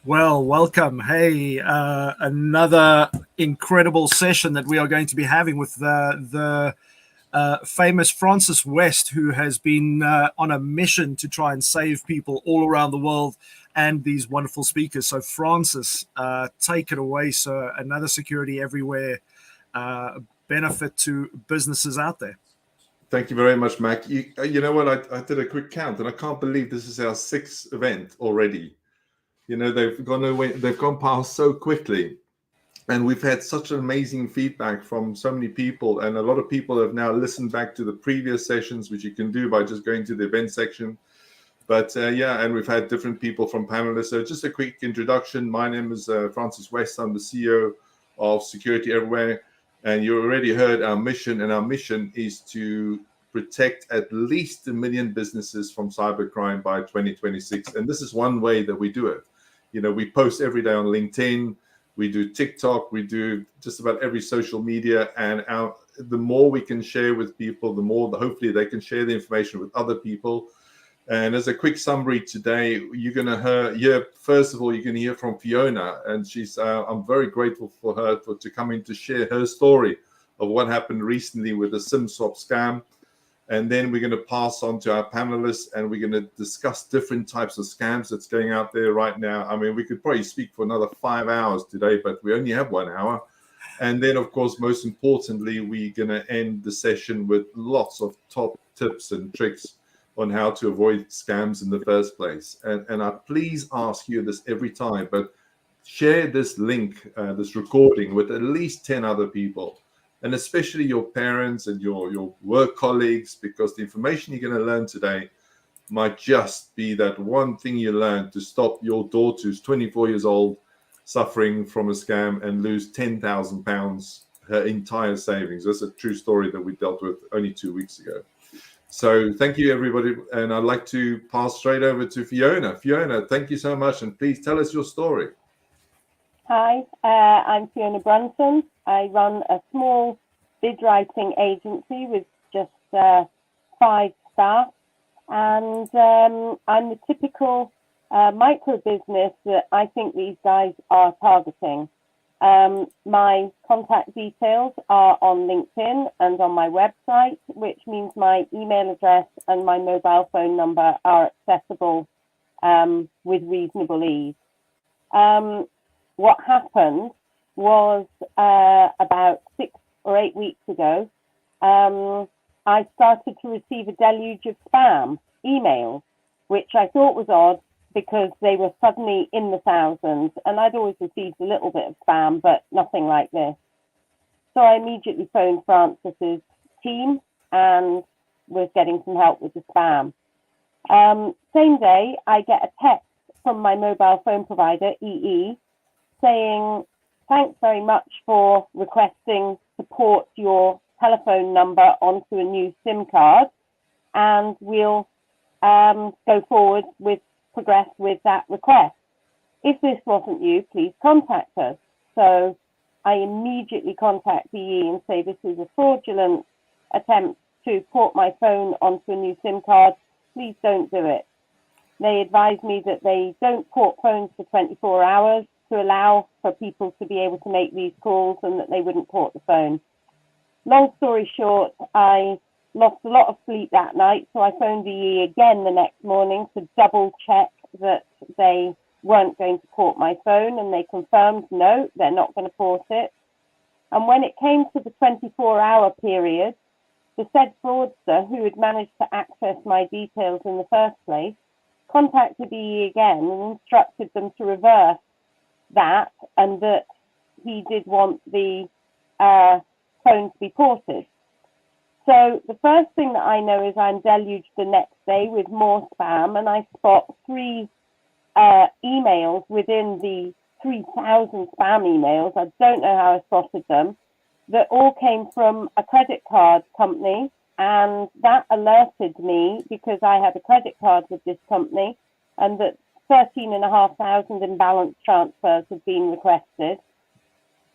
Well, welcome. Hey, another incredible session that we are going to be having with the famous Francis West, who has been on a mission to try and save people all around the world, and these wonderful speakers. So Francis, take it away, sir. Another security everywhere benefit to businesses out there. Thank you very much, Mac. You know what? I did a quick count, and I can't believe this is our 6th event already. You know, they've gone past so quickly, and we've had such amazing feedback from so many people, and a lot of people have now listened back to the previous sessions, which you can do by just going to the event section. But yeah, and we've had different people from panelists. So just a quick introduction. My name is Francis West. I'm the CEO of Security Everywhere, and you already heard our mission, and our mission is to protect at least 1 million businesses from cybercrime by 2026. And this is one way that we do it. You know, we post every day on LinkedIn, we do TikTok, we do just about every social media, and the more we can share with people, the more hopefully they can share the information with other people. And as a quick summary today, you're going to hear, first of all, you're going to hear from Fiona, and she's I'm very grateful for her to come in to share her story of what happened recently with the SIM swap scam. And then we're going to pass on to our panelists, and we're going to discuss different types of scams that's going out there right now. I mean, we could probably speak for another 5 hours today, but we only have 1 hour. And then, of course, most importantly, we're going to end the session with lots of top tips and tricks on how to avoid scams in the first place. And I please ask you this every time, but share this link, this recording, with at least 10 other people, and especially your parents and your work colleagues, because the information you're going to learn today might just be that one thing you learned to stop your daughter, who's 24 years old, suffering from a scam and lose £10,000, her entire savings. That's a true story that we dealt with only 2 weeks ago. So thank you, everybody. And I'd like to pass straight over to Fiona. Fiona, thank you so much. And please tell us your story. Hi, I'm Fiona Brunson. I run a small bid writing agency with just 5 staff. And I'm the typical micro business that I think these guys are targeting. My contact details are on LinkedIn and on my website, which means my email address and my mobile phone number are accessible with reasonable ease. What happened was about 6 or 8 weeks ago, I started to receive a deluge of spam emails, which I thought was odd because they were suddenly in the thousands, and I'd always received a little bit of spam, but nothing like this. So I immediately phoned Francis's team and was getting some help with the spam. Same day, I get a text from my mobile phone provider, EE, saying, thanks very much for requesting to port your telephone number onto a new SIM card, and we'll go forward with progress with that request. If this wasn't you, please contact us. So I immediately contact EE and say this is a fraudulent attempt to port my phone onto a new SIM card. Please don't do it. They advise me that they don't port phones for 24 hours to allow for people to be able to make these calls, and that they wouldn't port the phone. Long story short, I lost a lot of sleep that night, so I phoned EE again the next morning to double check that they weren't going to port my phone, and they confirmed no, they're not going to port it. And when it came to the 24-hour period, the said fraudster, who had managed to access my details in the first place, contacted EE again and instructed them to reverse that, and that he did want the phone to be ported. So the first thing that I know is I'm deluged the next day with more spam, and I spot 3 emails within the 3,000 spam emails. I don't know how I spotted them, that all came from a credit card company, and that alerted me because I had a credit card with this company, and that 13,500 in balance transfers had been requested.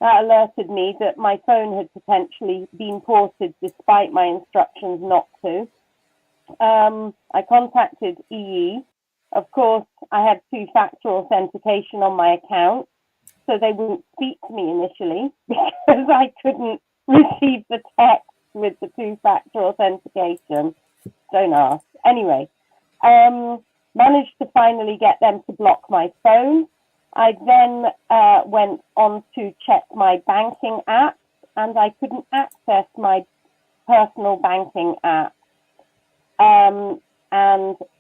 That alerted me that my phone had potentially been ported despite my instructions not to. I contacted EE of course, I had two-factor authentication on my account, so they wouldn't speak to me initially because I couldn't receive the text with the two-factor authentication. Don't ask. Anyway, managed to finally get them to block my phone. I then went on to check my banking app, and I couldn't access my personal banking app. And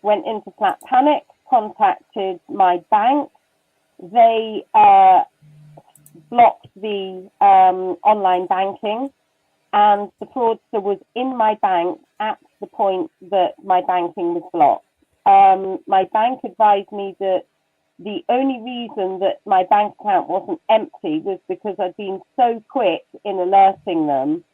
went into flat panic, contacted my bank. They blocked the online banking, and the fraudster was in my bank at the point that my banking was blocked. My bank advised me that the only reason that my bank account wasn't empty was because I'd been so quick in alerting them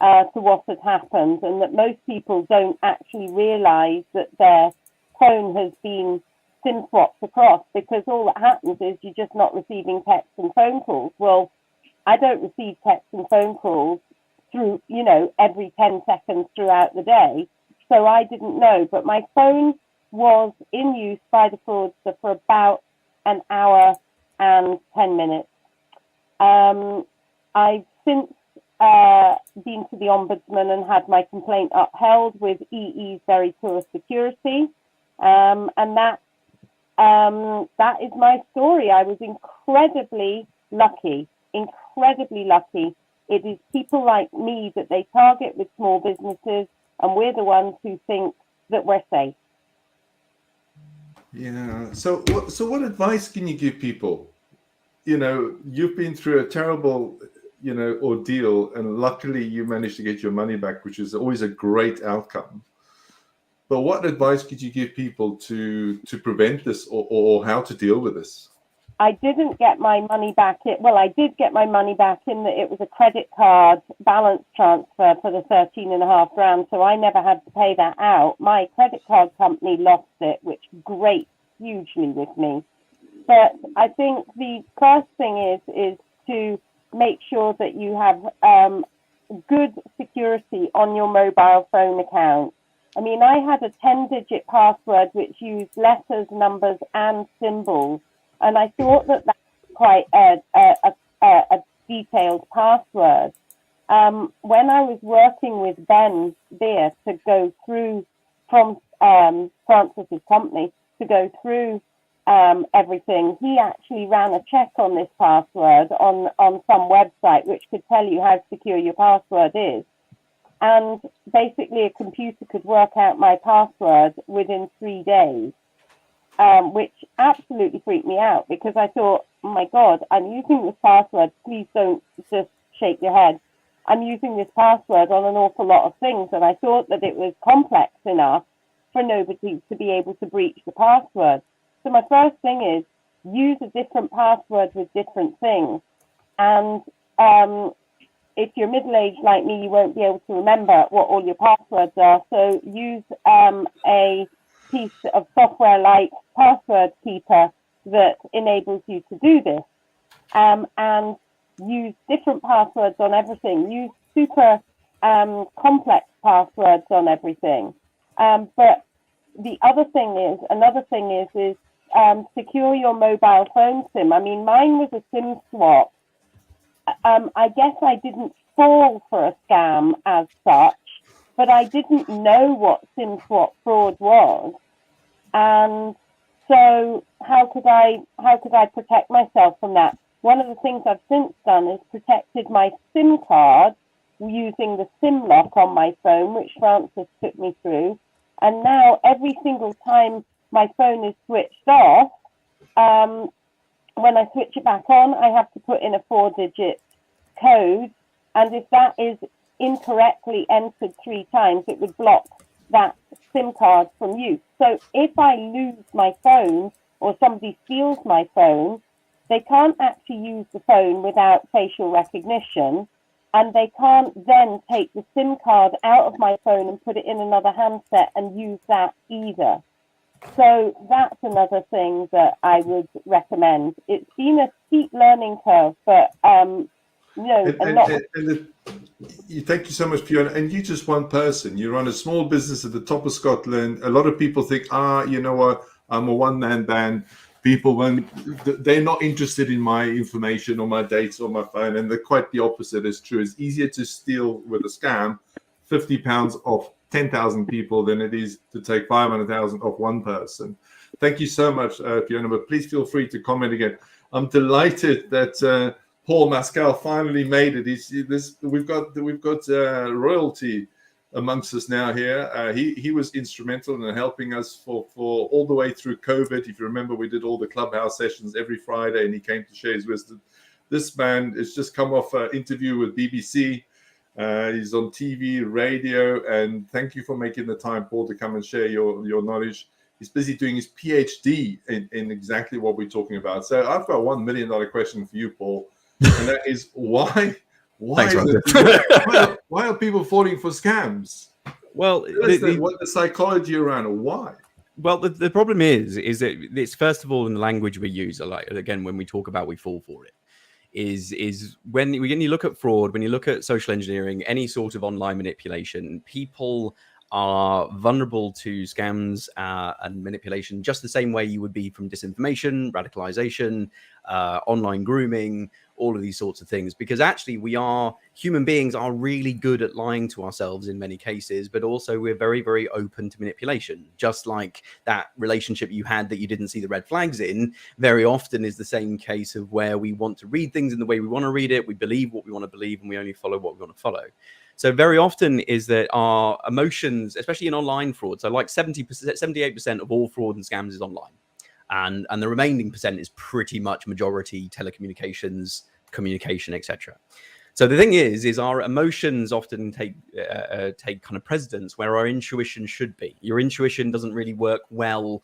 to what had happened, and that most people don't actually realize that their phone has been SIM swapped across, because all that happens is you're just not receiving texts and phone calls. Well, I don't receive texts and phone calls through, every 10 seconds throughout the day. So I didn't know, but my phone was in use by the fraudster for about an hour and 10 minutes. I've since been to the Ombudsman and had my complaint upheld with EE's very poor security. And that is my story. I was incredibly lucky. It is people like me that they target with small businesses, and we're the ones who think that we're safe. Yeah. So what advice can you give people? You've been through a terrible, ordeal, and luckily you managed to get your money back, which is always a great outcome. But what advice could you give people to prevent this, or how to deal with this? I didn't get my money back. Well, I did get my money back in that it was a credit card balance transfer for the 13.5 grand, so I never had to pay that out. My credit card company lost it, which grates hugely with me. But I think the first thing is to make sure that you have good security on your mobile phone account. I mean, I had a 10-digit password which used letters, numbers, and symbols. And I thought that was quite a detailed password. When I was working with Ben Beer to go through, from Francis's company, to go through everything, he actually ran a check on this password on some website which could tell you how secure your password is. And basically a computer could work out my password within 3 days. Which absolutely freaked me out, because I thought, oh my God, I'm using this password. Please don't just shake your head. I'm using this password on an awful lot of things, and I thought that it was complex enough for nobody to be able to breach the password. So my first thing is use a different password with different things. And if you're middle-aged like me, you won't be able to remember what all your passwords are. So use a piece of software like Password Keeper that enables you to do this, and use different passwords on everything. Use super complex passwords on everything. But another thing is secure your mobile phone SIM. I mean, mine was a SIM swap. I guess I didn't fall for a scam as such, but I didn't know what SIM swap fraud was. And so how could I protect myself from that? One of the things I've since done is protected my SIM card using the SIM lock on my phone, which Francis took me through. And now every single time my phone is switched off, when I switch it back on, I have to put in a 4-digit code. And if that is incorrectly entered 3 times, it would block that SIM card from use. So if I lose my phone or somebody steals my phone, they can't actually use the phone without facial recognition, and they can't then take the SIM card out of my phone and put it in another handset and use that either. So that's another thing that I would recommend. It's been a steep learning curve, but thank you so much, Fiona. And you're just one person. You run a small business at the top of Scotland. A lot of people think, you know what, I'm a one-man band. People, when they're not interested in my information or my data or my phone, and they're quite the opposite is true. It's easier to steal with a scam £50 off 10,000 people than it is to take 500,000 off one person. Thank you so much, Fiona, but please feel free to comment again. I'm delighted that Paul Mascal finally made it. We've got royalty amongst us now here. He was instrumental in helping us for all the way through COVID. If you remember, we did all the Clubhouse sessions every Friday, and he came to share his wisdom. This man has just come off an interview with BBC. He's on TV, radio, and thank you for making the time, Paul, to come and share your knowledge. He's busy doing his PhD in exactly what we're talking about. So I've got a $1 million question for you, Paul, and that is why Thanks, why are people falling for scams? Well, what the psychology around it? Why? Well, the problem is that it's first of all in the language we use. Like again, when we talk about we fall for it, is when you look at fraud, when you look at social engineering, any sort of online manipulation, people are vulnerable to scams and manipulation just the same way you would be from disinformation, radicalization, online grooming, all of these sorts of things, because actually human beings are really good at lying to ourselves in many cases, but also we're very, very open to manipulation. Just like that relationship you had that you didn't see the red flags in, very often is the same case of where we want to read things in the way we want to read it, we believe what we want to believe, and we only follow what we want to follow. So very often is that our emotions, especially in online fraud, so like 78% of all fraud and scams is online. And the remaining percent is pretty much majority telecommunications, communication, etc. So the thing is our emotions often take kind of precedence where our intuition should be. Your intuition doesn't really work well.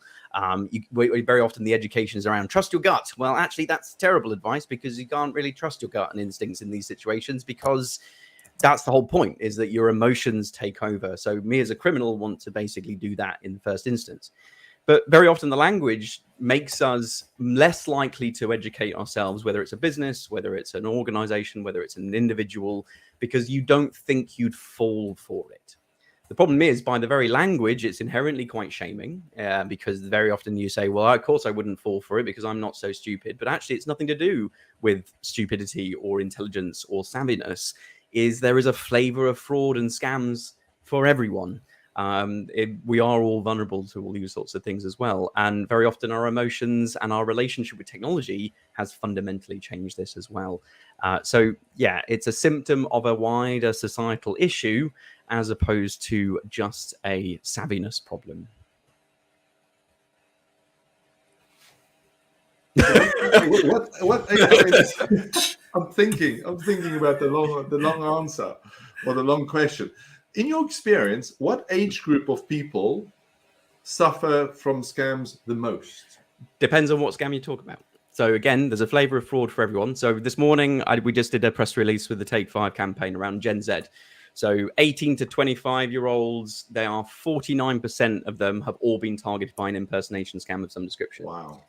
Very often the education is around trust your gut. Well, actually, that's terrible advice because you can't really trust your gut and instincts in these situations because that's the whole point, is that your emotions take over. So me as a criminal want to basically do that in the first instance. But very often the language makes us less likely to educate ourselves, whether it's a business, whether it's an organization, whether it's an individual, because you don't think you'd fall for it. The problem is, by the very language, it's inherently quite shaming, because very often you say, well, of course I wouldn't fall for it because I'm not so stupid. But actually, it's nothing to do with stupidity or intelligence or savviness. There is a flavor of fraud and scams for everyone. We are all vulnerable to all these sorts of things as well. And very often our emotions and our relationship with technology has fundamentally changed this as well. So yeah, it's a symptom of a wider societal issue as opposed to just a savviness problem. I'm thinking about the long answer or the long question. In your experience, what age group of people suffer from scams the most? Depends on what scam you talk about. So again, there's a flavor of fraud for everyone. So this morning, we just did a press release with the Take 5 campaign around Gen Z. So 18 to 25-year-olds, they are 49% of them have all been targeted by an impersonation scam of some description. Wow.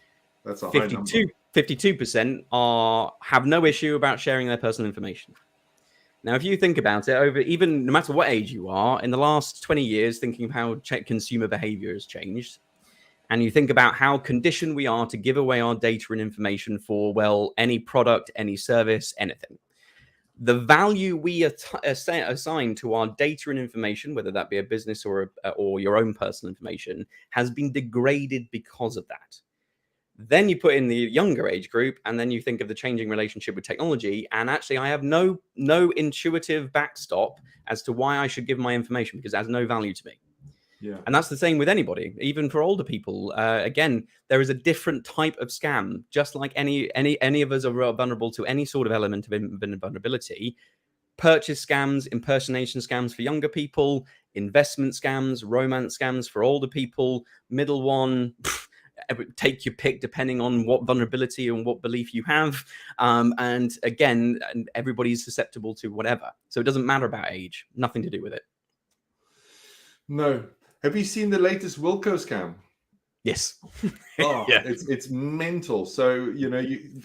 That's a high number. 52% have no issue about sharing their personal information. Now, if you think about it, even no matter what age you are, in the last 20 years, thinking of how consumer behavior has changed, and you think about how conditioned we are to give away our data and information for, well, any product, any service, anything. The value we assign to our data and information, whether that be a business or your own personal information, has been degraded because of that. Then you put in the younger age group, and then you think of the changing relationship with technology. And actually, I have no intuitive backstop as to why I should give my information because it has no value to me. Yeah. And that's the same with anybody, even for older people. Again, there is a different type of scam, just like any of us are vulnerable to any sort of element of vulnerability. Purchase scams, impersonation scams for younger people, investment scams, romance scams for older people, middle one. Take your pick depending on what vulnerability and what belief you have. And again, everybody's susceptible to whatever. So it doesn't matter about age, nothing to do with it. No. Have you seen the latest Wilkos scam? Yes. Oh, Yeah. it's mental. So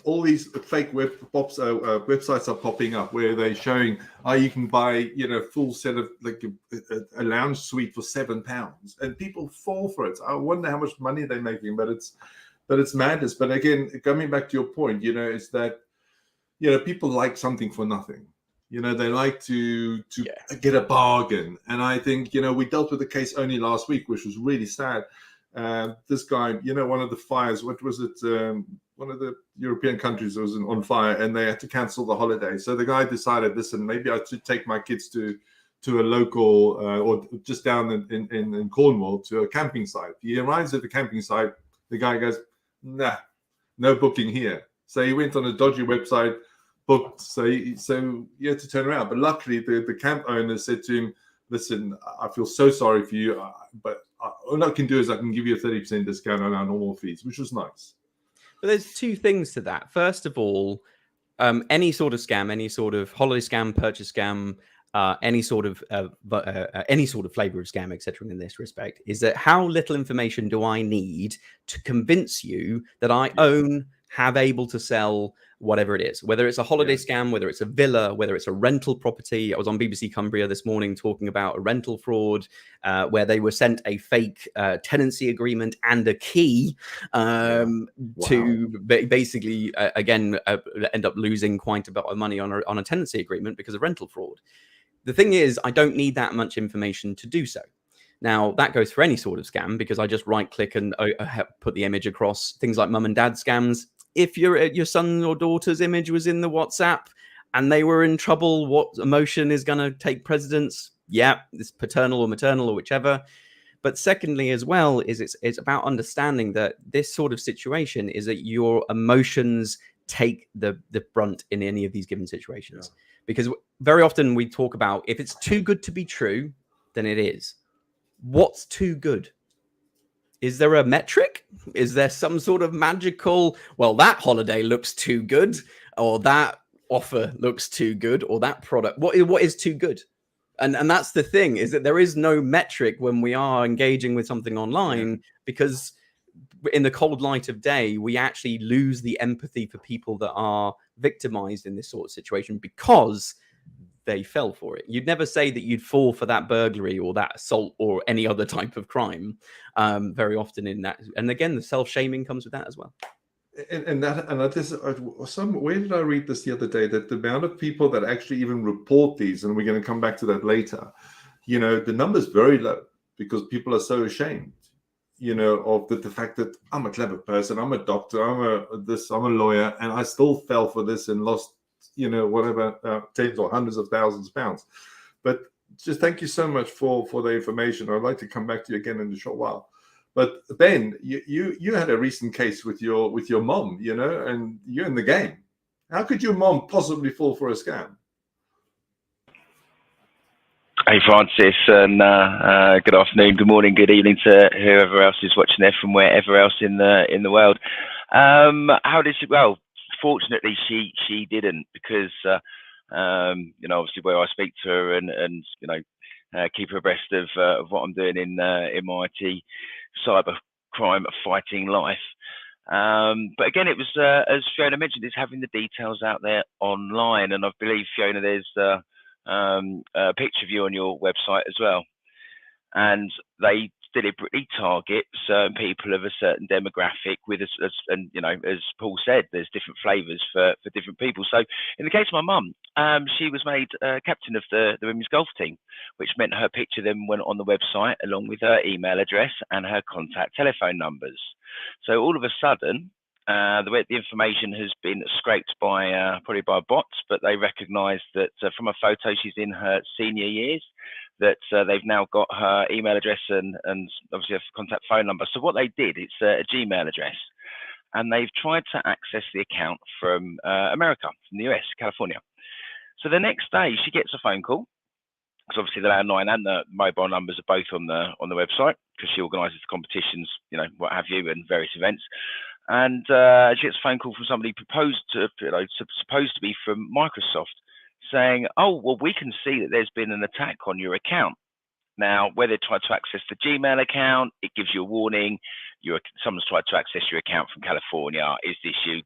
all these fake websites are popping up where they're showing you can buy full set of like a lounge suite for £7, and people fall for it. I wonder how much money they're making, but it's madness. But again, coming back to your point, it's that people like something for nothing. They like to get a bargain, and I think we dealt with the case only last week, which was really sad. This guy, one of the fires, what was it? One of the European countries was on fire, and they had to cancel the holiday. So the guy decided, listen, maybe I should take my kids to a local or just down in Cornwall to a camping site. He arrives at the camping site. The guy goes, nah, no booking here. So he went on a dodgy website, booked. So you had to turn around. But luckily, the camp owner said to him, listen, I feel so sorry for you, but all I can do is I can give you a 30% discount on our normal fees, which was nice. But there's two things to that. First of all, any sort of scam, any sort of holiday scam, purchase scam, any sort of flavor of scam, etc. in this respect, is that how little information do I need to convince you that I own, have able to sell whatever it is, whether it's a holiday scam, whether it's a villa, whether it's a rental property. I was on BBC Cumbria this morning talking about a rental fraud where they were sent a fake tenancy agreement and a key to basically, again, end up losing quite a bit of money on a tenancy agreement because of rental fraud. The thing is, I don't need that much information to do so. Now, that goes for any sort of scam because I just right-click and put the image across. Things like mum and dad scams. If your son or daughter's image was in the WhatsApp and they were in trouble, what emotion is going to take precedence? Yeah, it's paternal or maternal or whichever. But secondly, as well, is it's about understanding that this sort of situation is that your emotions take the brunt in any of these given situations. Yeah. Because very often we talk about if it's too good to be true, then it is. What's too good? Is there a metric? Is there some sort of magical, well, that holiday looks too good, or that offer looks too good, or that product? What is too good? And that's the thing, is that there is no metric when we are engaging with something online, because in the cold light of day, we actually lose the empathy for people that are victimized in this sort of situation because they fell for it. You'd never say that you'd fall for that burglary or that assault or any other type of crime very often in that. And again, the self-shaming comes with that as well. Where did I read this the other day, that the amount of people that actually even report these, and we're going to come back to that later, the number's very low because people are so ashamed, of the fact that I'm a clever person, I'm a doctor, I'm a lawyer, and I still fell for this and lost whatever, tens or hundreds of thousands of pounds. But just thank you so much for the information. I'd like to come back to you again in a short while. But Ben, you had a recent case with your mom, and you're in the game. How could your mom possibly fall for a scam? Hey Francis, and good afternoon, good morning, good evening to whoever else is watching there from wherever else in the world. How did she? Well, fortunately, she didn't, because obviously where I speak to her and keep her abreast of what I'm doing in my IT cybercrime fighting life. But again, it was as Fiona mentioned, is having the details out there online, and I believe, Fiona, there's a picture of you on your website as well, and they deliberately target certain people of a certain demographic with and as Paul said, there's different flavors for different people. So in the case of my mum, she was made captain of the women's golf team, which meant her picture then went on the website along with her email address and her contact telephone numbers. So all of a sudden, the information has been scraped by probably by bots, but they recognised that from a photo she's in her senior years, that they've now got her email address and obviously her contact phone number. So what they did, it's a Gmail address, and they've tried to access the account from America, from the US, California. So the next day she gets a phone call, because obviously the landline and the mobile numbers are both on the website, because she organises competitions, what have you, and various events. And she gets a phone call from somebody supposed to be from Microsoft, saying, "Oh, well, we can see that there's been an attack on your account. Now, where they try to access the Gmail account, it gives you a warning. Someone's tried to access your account from California. Is this you?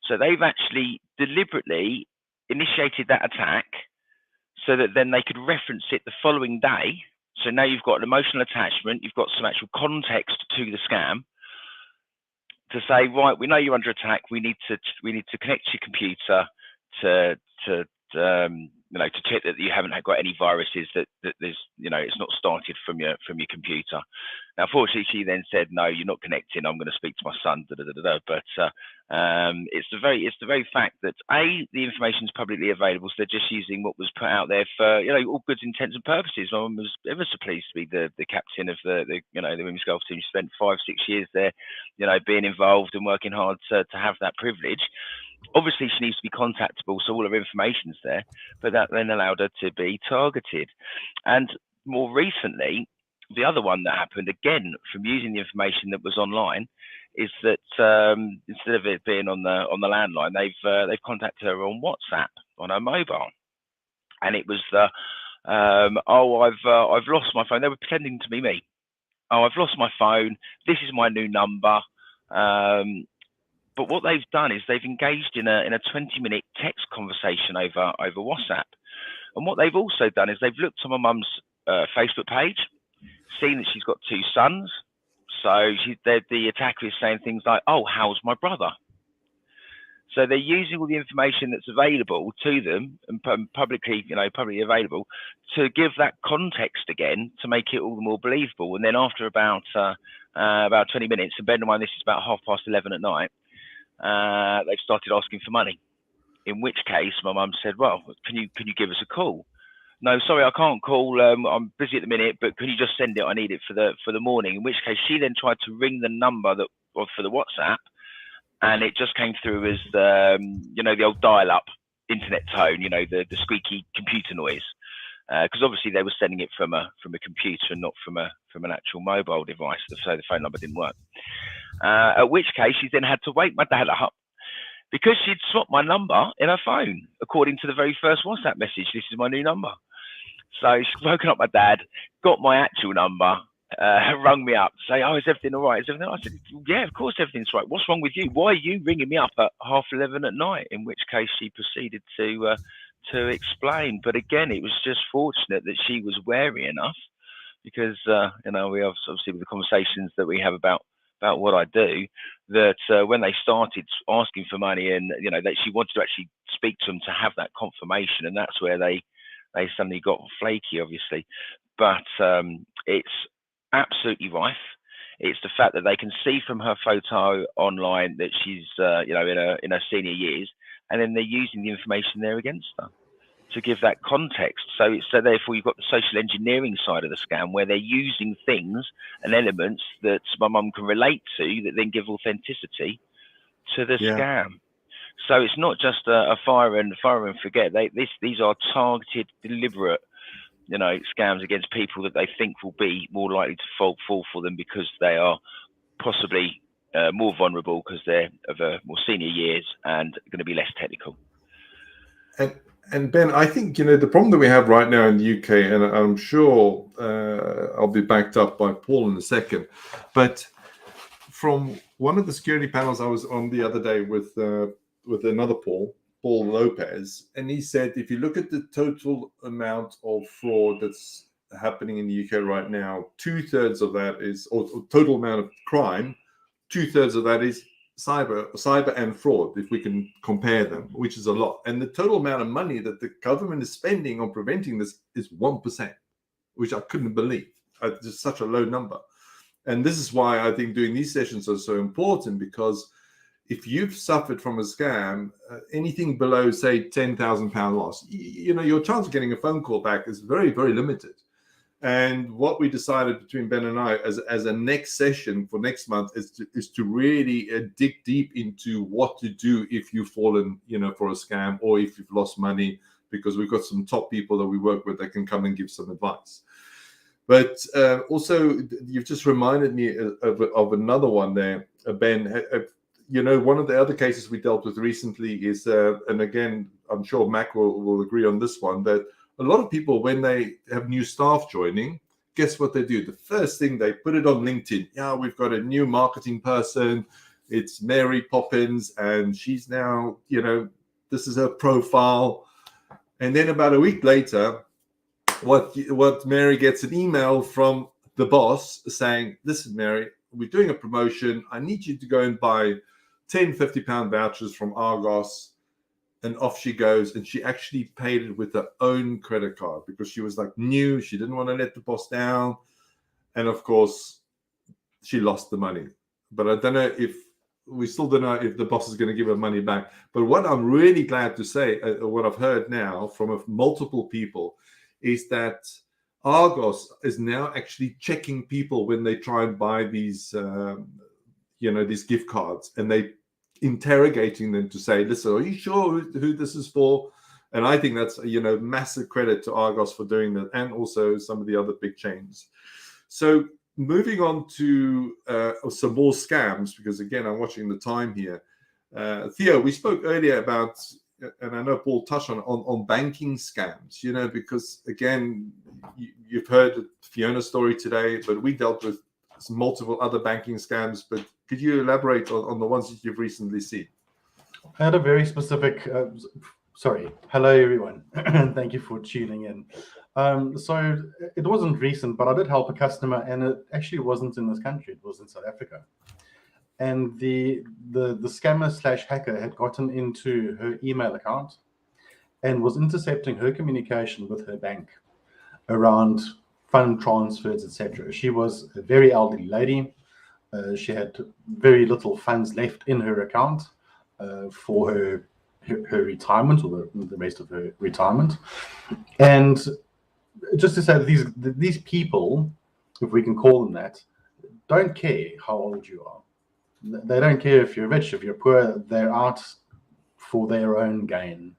So they've actually deliberately initiated that attack so that then they could reference it the following day. So now you've got an emotional attachment, you've got some actual context to the scam to say, right, we know you're under attack. We need to connect your computer to check that you haven't got any viruses, that there's, it's not started from your computer. Now, fortunately, she then said, no, you're not connecting. I'm going to speak to my son. But it's the very fact that the information is publicly available. So they're just using what was put out there for all good intents and purposes. My mum was ever so pleased to be the captain of the women's golf team. She spent 5-6 years there, being involved and working hard to have that privilege. Obviously, she needs to be contactable, so all her information's there, but that then allowed her to be targeted. And more recently, the other one that happened, again, from using the information that was online, is that instead of it being on the landline, they've contacted her on WhatsApp, on her mobile. And it was I've lost my phone. They were pretending to be me. Oh, I've lost my phone. This is my new number. But what they've done is they've engaged in a 20-minute text conversation over WhatsApp. And what they've also done is they've looked on my mum's Facebook page, seen that she's got 2 sons. So the attacker is saying things like, oh, how's my brother? So they're using all the information that's available to them and publicly available to give that context again to make it all the more believable. And then after about 20 minutes, and bear in mind this is about 11:30 at night, they've started asking for money. In which case, my mum said, "Well, can you give us a call?" "No, sorry, I can't call. I'm busy at the minute, but can you just send it? I need it for the morning." In which case, she then tried to ring the number for the WhatsApp, and it just came through as the old dial-up internet tone, the squeaky computer noise, because obviously they were sending it from a computer and not from an actual mobile device, so the phone number didn't work. At which case, she then had to wake my dad up because she'd swapped my number in her phone, according to the very first WhatsApp message. This is my new number. So she's woken up my dad, got my actual number, rung me up to say, "Oh, is everything all right? Is everything?" I said, "Yeah, of course everything's right. What's wrong with you? Why are you ringing me up at 11:30 at night?" In which case she proceeded to explain. But again, it was just fortunate that she was wary enough, because we obviously with the conversations that we have about what I do, that when they started asking for money and that she wanted to actually speak to them to have that confirmation, and that's where they suddenly got flaky, obviously. But it's absolutely rife. It's the fact that they can see from her photo online that she's in her senior years, and then they're using the information there against her to give that context. So therefore you've got the social engineering side of the scam, where they're using things and elements that my mum can relate to that then give authenticity to the scam. So it's not just a fire and forget. These are targeted, deliberate, scams against people that they think will be more likely to fall for them because they are possibly more vulnerable because they're of more senior years and going to be less technical. And Ben, I think the problem that we have right now in the UK, and I'm sure I'll be backed up by Paul in a second, but from one of the security panels I was on the other day with another Paul Lopez, and he said if you look at the total amount of fraud that's happening in the UK right now, 2/3 of that is, or total amount of crime, 2/3 of that is cyber and fraud, if we can compare them, which is a lot. And the total amount of money that the government is spending on preventing this is 1%, which I couldn't believe. Just such a low number. And this is why I think doing these sessions are so important, because if you've suffered from a scam, anything below, say, £10,000 loss, your chance of getting a phone call back is very, very limited. And what we decided between Ben and I as a next session for next month is to really dig deep into what to do if you've fallen, for a scam, or if you've lost money, because we've got some top people that we work with that can come and give some advice. But also, you've just reminded me of another one there, Ben. One of the other cases we dealt with recently is, and again, I'm sure Mac will agree on this one, that a lot of people, when they have new staff joining, guess what they do? The first thing, they put it on LinkedIn. Yeah, we've got a new marketing person. It's Mary Poppins, and she's now, this is her profile. And then about a week later, what Mary gets an email from the boss saying, "Listen, Mary, we're doing a promotion. I need you to go and buy 10 £50 vouchers from Argos." And off she goes. And she actually paid it with her own credit card because she was like new. She didn't want to let the boss down. And of course, she lost the money. But I don't know we still don't know if the boss is going to give her money back. But what I'm really glad to say, what I've heard now from multiple people, is that Argos is now actually checking people when they try and buy these, these gift cards, and they interrogating them to say, "Listen, are you sure who this is for?" And I think that's massive credit to Argos for doing that, and also some of the other big chains. So moving on to some more scams, because again, I'm watching the time here. Theo, we spoke earlier about, and I know Paul touched on banking scams, because again, you've heard Fiona's story today, but we dealt with multiple other banking scams. But could you elaborate on the ones that you've recently seen? I had a very specific, hello everyone, and thank you for tuning in. So it wasn't recent, but I did help a customer, and it actually wasn't in this country, it was in South Africa. And the scammer / hacker had gotten into her email account and was intercepting her communication with her bank around fund transfers, etc. She was a very elderly lady. She had very little funds left in her account for her retirement, or the rest of her retirement. And just to say that these people, if we can call them that, don't care how old you are. They don't care if you're rich, if you're poor. They're out for their own gain.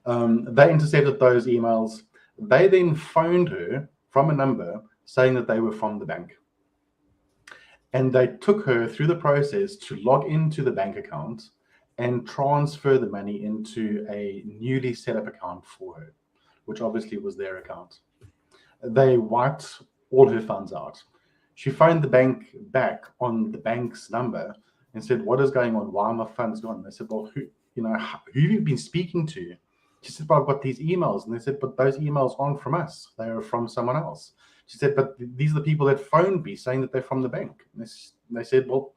They intercepted those emails. They then phoned her from a number saying that they were from the bank. And they took her through the process to log into the bank account and transfer the money into a newly set up account for her, which obviously was their account. They wiped all her funds out. She phoned the bank back on the bank's number and said, "What is going on? Why are my funds gone?" They said, "Well, who have you been speaking to?" She said, "Well, I've got these emails." And they said, "But those emails aren't from us. They are from someone else." She said, "But these are the people that phoned me saying that they're from the bank." And they said, "Well,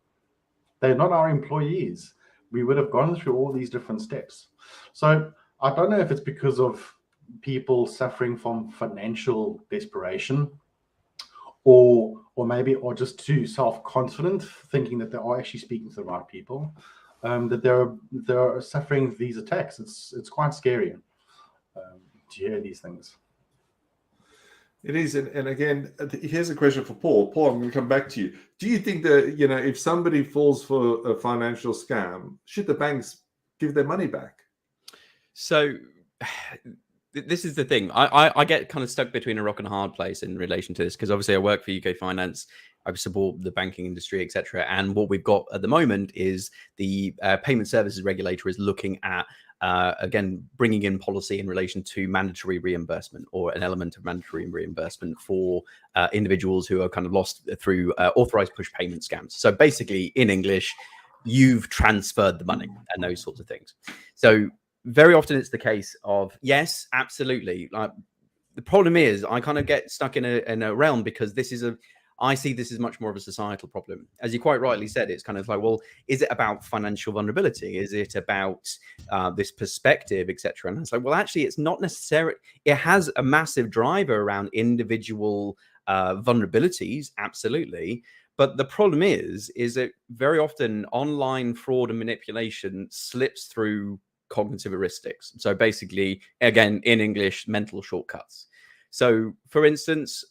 they're not our employees. We would have gone through all these different steps." So I don't know if it's because of people suffering from financial desperation, or maybe just too self-confident, thinking that they are actually speaking to the right people, that they're suffering these attacks. It's quite scary to hear these things. It is, and again, here's a question for Paul. Paul, I'm going to come back to you. Do you think that if somebody falls for a financial scam, should the banks give their money back? So this is the thing. I get kind of stuck between a rock and a hard place in relation to this, because obviously I work for UK Finance. I support the banking industry, etc. And what we've got at the moment is the payment services regulator is looking at, again, bringing in policy in relation to mandatory reimbursement, or an element of mandatory reimbursement for individuals who are kind of lost through authorized push payment scams. So basically, in English, you've transferred the money and those sorts of things. So very often it's the case of, yes, absolutely. The problem is I kind of get stuck in a realm, because I see this as much more of a societal problem. As you quite rightly said, it's kind of like, well, is it about financial vulnerability? Is it about this perspective, etc.? And it's like, well, actually, it's not necessarily. It has a massive driver around individual vulnerabilities, absolutely. But the problem is that very often online fraud and manipulation slips through cognitive heuristics. So basically, again, in English, mental shortcuts. So, for instance,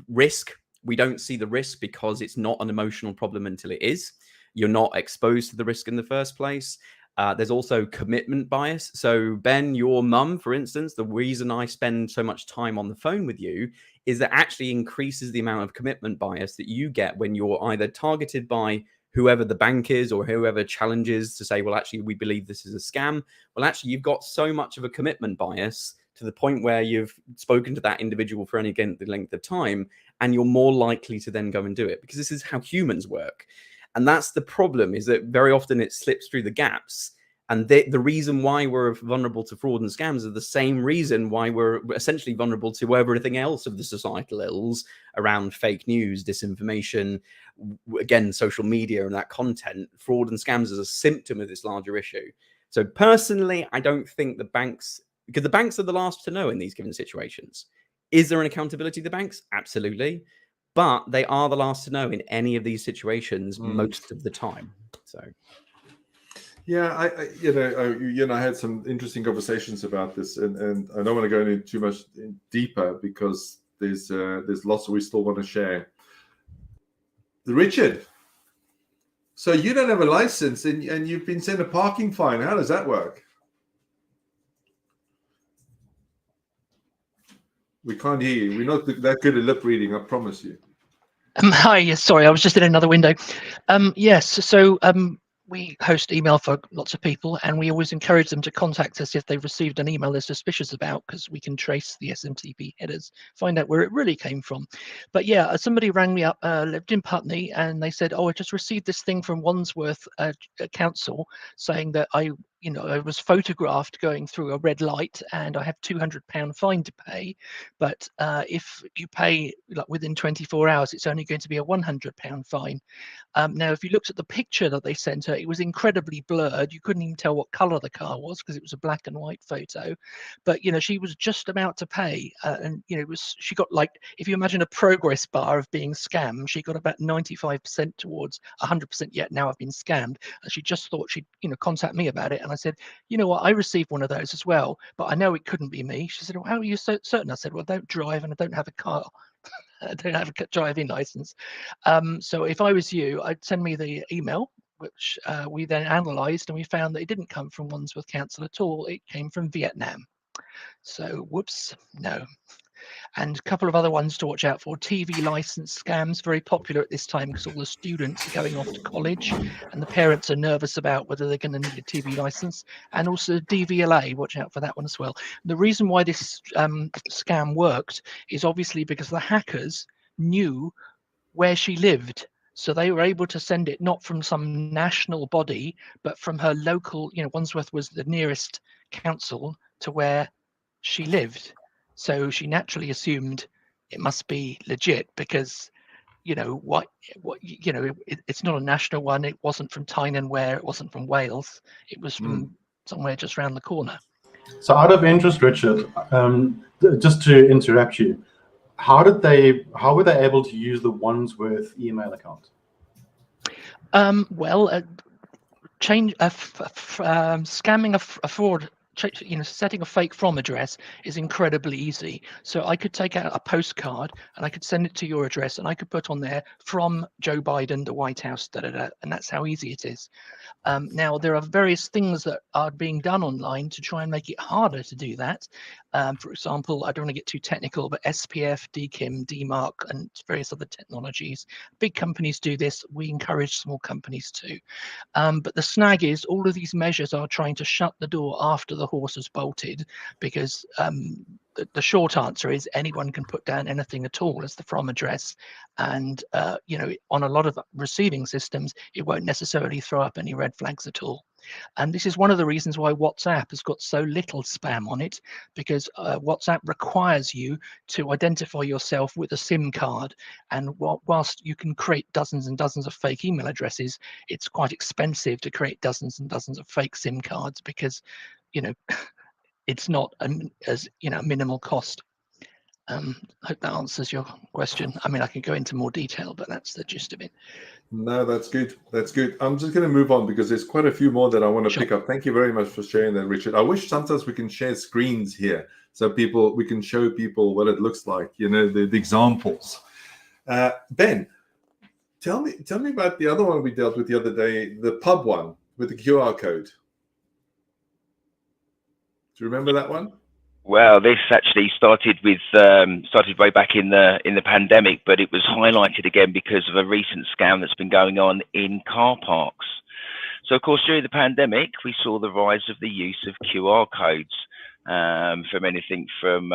risk. We don't see the risk because it's not an emotional problem until it is. You're not exposed to the risk in the first place. There's also commitment bias. So Ben, your mum, for instance, the reason I spend so much time on the phone with you is that actually increases the amount of commitment bias that you get when you're either targeted by whoever the bank is or whoever challenges to say, well, actually, we believe this is a scam. Well, actually, you've got so much of a commitment bias to the point where you've spoken to that individual for any length of time, and you're more likely to then go and do it, because this is how humans work. And that's the problem, is that very often it slips through the gaps. And the reason why we're vulnerable to fraud and scams are the same reason why we're essentially vulnerable to everything else of the societal ills around fake news, disinformation, again, social media and that content. Fraud and scams is a symptom of this larger issue. So personally, I don't think the banks, because the banks are the last to know in these given situations. Is there an accountability to the banks? Absolutely. But they are the last to know in any of these situations most of the time. So. Yeah, I had some interesting conversations about this, and I don't want to go into too much deeper because there's lots we still want to share. Richard, so you don't have a license and you've been sent a parking fine. How does that work? We can't hear you. We're not that good at lip reading, I promise you. Hi, yes, sorry, I was just in another window. Yes, so we host email for lots of people, and we always encourage them to contact us if they've received an email they're suspicious about, because we can trace the SMTP headers, find out where it really came from. But yeah, somebody rang me up, lived in Putney, and they said, oh, I just received this thing from Wandsworth Council saying that I was photographed going through a red light and I have £200 fine to pay. But if you pay like within 24 hours, it's only going to be a £100 fine. Now, if you looked at the picture that they sent her, it was incredibly blurred. You couldn't even tell what color the car was because it was a black and white photo. But, she was just about to pay. And, she got, like, if you imagine a progress bar of being scammed, she got about 95% towards 100% yet. Now I've been scammed. And she just thought she'd, contact me about it. And I said, you know what, I received one of those as well, but I know it couldn't be me. She said, well, how are you so certain? I said, well, I don't drive and I don't have a car. I don't have a driving license. So if I was you, I'd send me the email, which we then analysed, and we found that it didn't come from Wandsworth Council at all. It came from Vietnam. So whoops, no. And a couple of other ones to watch out for. TV license scams, very popular at this time because all the students are going off to college and the parents are nervous about whether they're going to need a TV license. And also DVLA, watch out for that one as well. The reason why this scam worked is obviously because the hackers knew where she lived. So they were able to send it not from some national body, but from her local, Wandsworth was the nearest council to where she lived. So she naturally assumed it must be legit because, it's not a national one. It wasn't from Tyne-and-Wear. It wasn't from Wales. It was from somewhere just around the corner. So out of interest, Richard, just to interrupt you, how were they able to use the Wandsworth email account? Scamming a fraud. Setting a fake from address is incredibly easy. So I could take out a postcard and I could send it to your address and I could put on there from Joe Biden, the White House, and that's how easy it is. Now, there are various things that are being done online to try and make it harder to do that. For example, I don't want to get too technical, but SPF, DKIM, DMARC, and various other technologies. Big companies do this. We encourage small companies too. But the snag is all of these measures are trying to shut the door after the horse has bolted, because the short answer is anyone can put down anything at all as the from address, and on a lot of receiving systems it won't necessarily throw up any red flags at all. And this is one of the reasons why WhatsApp has got so little spam on it, because WhatsApp requires you to identify yourself with a SIM card, and whilst you can create dozens and dozens of fake email addresses, it's quite expensive to create dozens and dozens of fake SIM cards because it's not as minimal cost. I hope that answers your question. I mean, I can go into more detail, but that's the gist of it. No, that's good. That's good. I'm just going to move on because there's quite a few more that I want to pick up. Thank you very much for sharing that, Richard. I wish sometimes we can share screens here so we can show people what it looks like, the examples. Ben, tell me about the other one we dealt with the other day, the pub one with the QR code. Do you remember that one? Well, this actually started way back in the pandemic, but it was highlighted again because of a recent scam that's been going on in car parks. So, of course, during the pandemic, we saw the rise of the use of QR codes. from anything from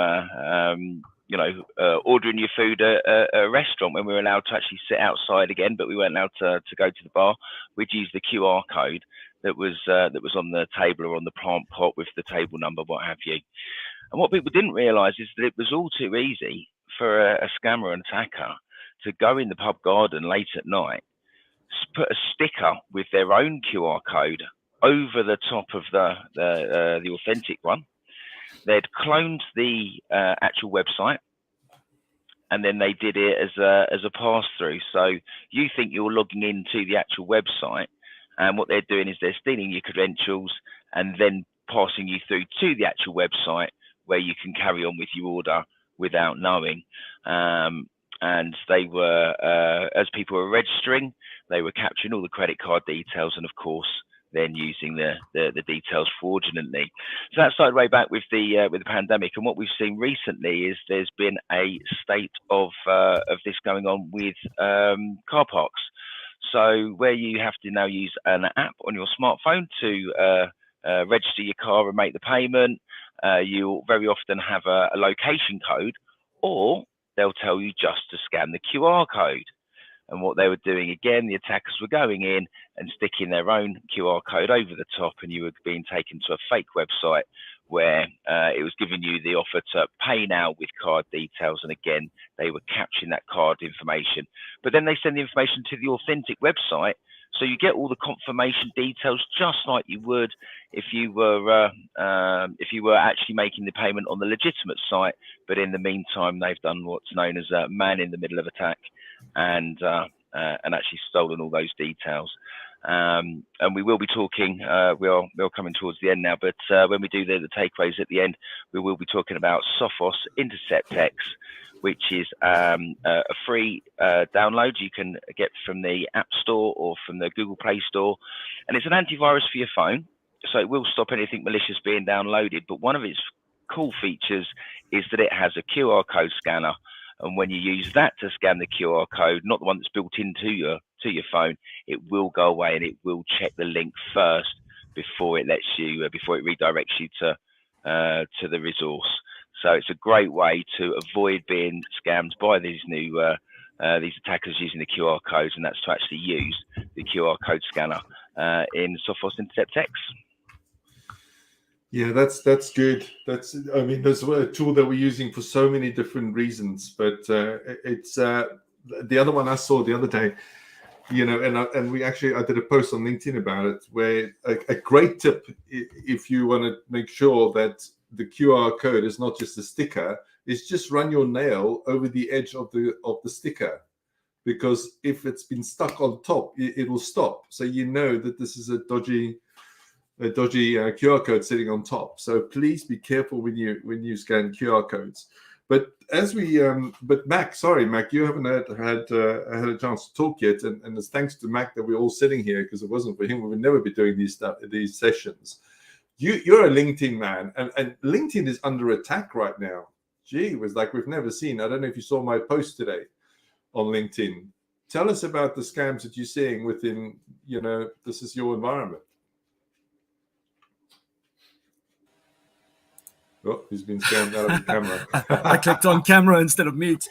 ordering your food at a restaurant when we were allowed to actually sit outside again, but we weren't allowed to go to the bar. We'd use the QR code that was on the table or on the plant pot with the table number, what have you. And what people didn't realise is that it was all too easy for a scammer and attacker to go in the pub garden late at night, put a sticker with their own QR code over the top of the authentic one. They'd cloned the actual website, and then they did it as a pass-through. So you think you're logging into the actual website, and what they're doing is they're stealing your credentials and then passing you through to the actual website where you can carry on with your order without knowing. And they were, as people were registering, they were capturing all the credit card details, and of course, then using the details fraudulently. So that started way back with the pandemic, and what we've seen recently is there's been a state of this going on with car parks. So where you have to now use an app on your smartphone to register your car and make the payment, you'll very often have a location code, or they'll tell you just to scan the QR code. And what they were doing, again, the attackers were going in and sticking their own QR code over the top, and you were being taken to a fake website where it was giving you the offer to pay now with card details. And again, they were capturing that card information. But then they send the information to the authentic website, so you get all the confirmation details just like you would if you were actually making the payment on the legitimate site. But in the meantime, they've done what's known as a man in the middle of attack, and actually stolen all those details. And we will be talking, we're coming towards the end now, but when we do the takeaways at the end, we will be talking about Sophos Intercept X, which is a free download you can get from the App Store or from the Google Play Store. And it's an antivirus for your phone, so it will stop anything malicious being downloaded. But one of its cool features is that it has a QR code scanner. And when you use that to scan the QR code, not the one that's built into your phone, it will go away and it will check the link first before it redirects you to the resource. So it's a great way to avoid being scammed by these attackers using the QR codes, and that's to actually use the QR code scanner in Sophos Intercept X. Yeah, that's good. There's a tool that we're using for so many different reasons, but it's the other one I saw the other day, I did a post on LinkedIn about it, where a great tip, if you want to make sure that the QR code is not just a sticker, is just run your nail over the edge of the sticker, because if it's been stuck on top, it will stop. So you know that this is a dodgy QR code sitting on top. So please be careful when you scan QR codes. But Mac, you haven't had a chance to talk yet, and it's thanks to Mac that we're all sitting here, because if it wasn't for him, we would never be doing these sessions. You're a LinkedIn man, and LinkedIn is under attack right now. Gee, it was like we've never seen. I don't know if you saw my post today on LinkedIn. Tell us about the scams that you're seeing within, this is your environment. Oh, he's been scammed out of the camera. I clicked on camera instead of mute.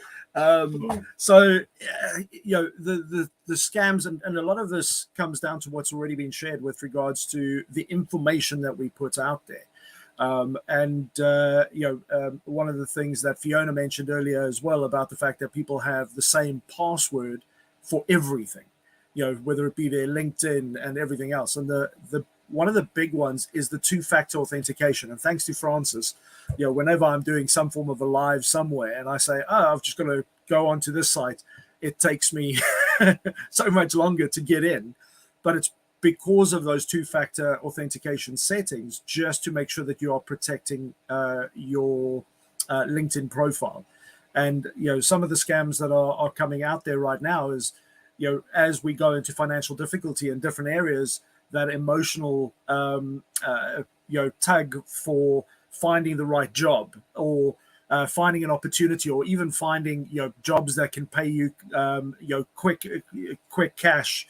So the scams, and a lot of this comes down to what's already been shared with regards to the information that we put out there. One of the things that Fiona mentioned earlier as well, about the fact that people have the same password for everything, whether it be their LinkedIn and everything else. And the one of the big ones is the two-factor authentication. And thanks to Francis, whenever I'm doing some form of a live somewhere and I say, I've just got to go onto this site, it takes me so much longer to get in. But it's because of those two-factor authentication settings, just to make sure that you are protecting your LinkedIn profile. And, some of the scams that are coming out there right now is, as we go into financial difficulty in different areas, that emotional tug for finding the right job, or finding an opportunity, or even finding jobs that can pay you quick cash,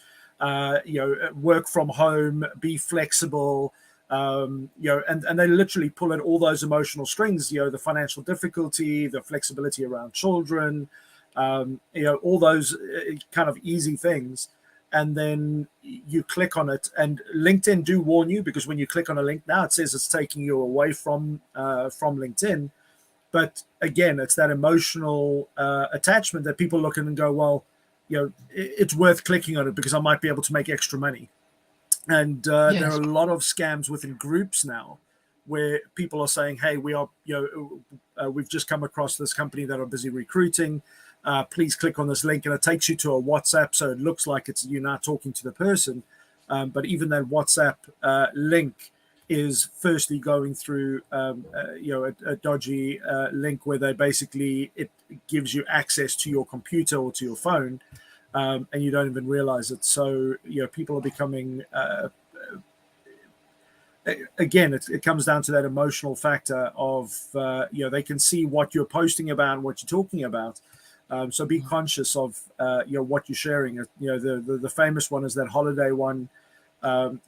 work from home, be flexible, And they literally pull at all those emotional strings, the financial difficulty, the flexibility around children, all those kind of easy things. And then you click on it, and LinkedIn do warn you, because when you click on a link now, it says it's taking you away from LinkedIn. But again, it's that emotional attachment that people look at and go, well, it's worth clicking on it because I might be able to make extra money. And there are a lot of scams within groups now where people are saying, hey, we've just come across this company that are busy recruiting. Please click on this link, and it takes you to a WhatsApp, so it looks like it's you now talking to the person. But even that WhatsApp link is firstly going through a dodgy link where it gives you access to your computer or to your phone, and you don't even realize it. So people are becoming again, it comes down to that emotional factor of they can see what you're posting about and what you're talking about. So be conscious of what you're sharing. The famous one is that holiday one. Look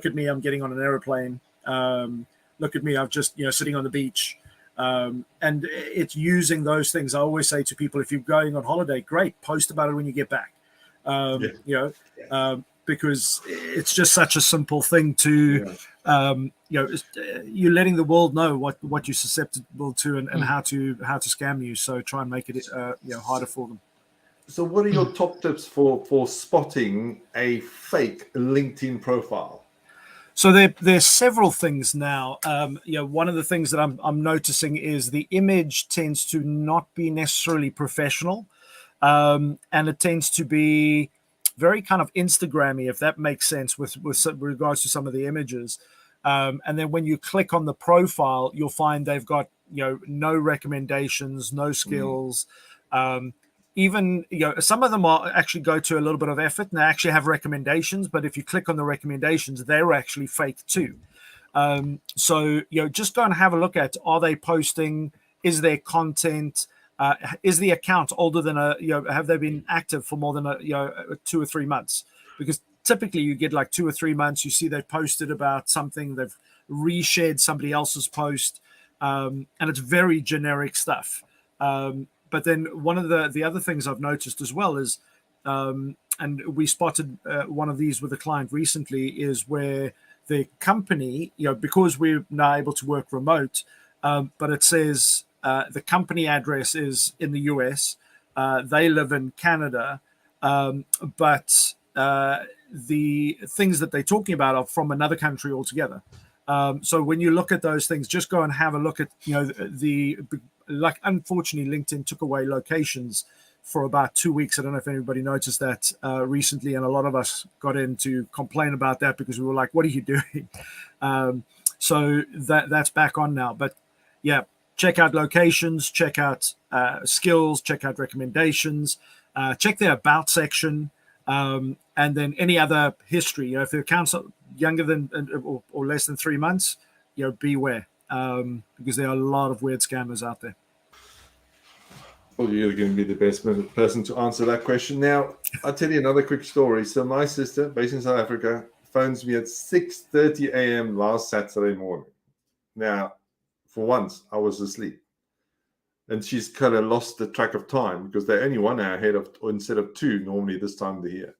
at me, I'm getting on an airplane. Look at me, I'm just sitting on the beach. And it's using those things. I always say to people, if you're going on holiday, great, post about it when you get back. Because it's just such a simple thing to you're letting the world know what you're susceptible to and how to scam you. So try and make it harder for them. So what are your top tips for spotting a fake LinkedIn profile? So there's several things now. One of the things that I'm noticing is the image tends to not be necessarily professional, and it tends to be very kind of Instagrammy, if that makes sense, with regards to some of the images. And then when you click on the profile, you'll find they've got no recommendations, no skills. Even some of them are actually go to a little bit of effort and they actually have recommendations, but if you click on the recommendations, they're actually fake too. So just go and have a look at, are they posting, is their content, is the account older than have they been active for more than 2 or 3 months? Because typically you get like 2 or 3 months, you see they've posted about something, they've reshared somebody else's post, and it's very generic stuff. But then one of the other things I've noticed as well is, and we spotted one of these with a client recently, is where the company, because we're now able to work remote, but it says the company address is in the US, they live in Canada, but the things that they're talking about are from another country altogether. So when you look at those things, just go and have a look at, unfortunately, LinkedIn took away locations for about 2 weeks. I don't know if anybody noticed that recently, and a lot of us got in to complain about that because we were like, what are you doing? So that's back on now. But yeah, check out locations, check out skills, check out recommendations, check their about section, and then any other history. If the account's younger than or less than 3 months, beware, because there are a lot of weird scammers out there. Well, you're going to be the best person to answer that question. Now, I'll tell you another quick story. So my sister, based in South Africa, phones me at 6:30 a.m. last Saturday morning. Now, for once, I was asleep. And she's kind of lost the track of time because they're only 1 hour ahead instead of 2 normally this time of the year.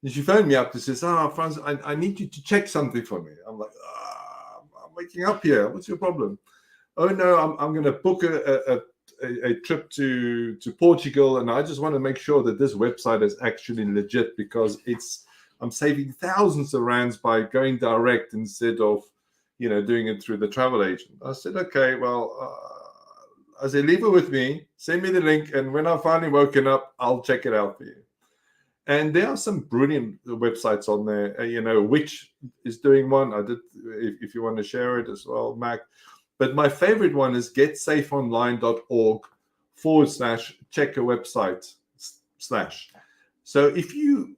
And she phoned me up and says, Franz, I need you to check something for me. I'm like, I'm waking up here. What's your problem? Oh, no, I'm going to book a trip to Portugal, and I just want to make sure that this website is actually legit because I'm saving thousands of rands by going direct instead of doing it through the travel agent. I said, okay, well, I said, leave it with me, send me the link, and when I've finally woken up, I'll check it out for you. And there are some brilliant websites on there. Which is doing one. I did, if you want to share it as well, Mac. But my favorite one is getsafeonline.org/check a website / So if you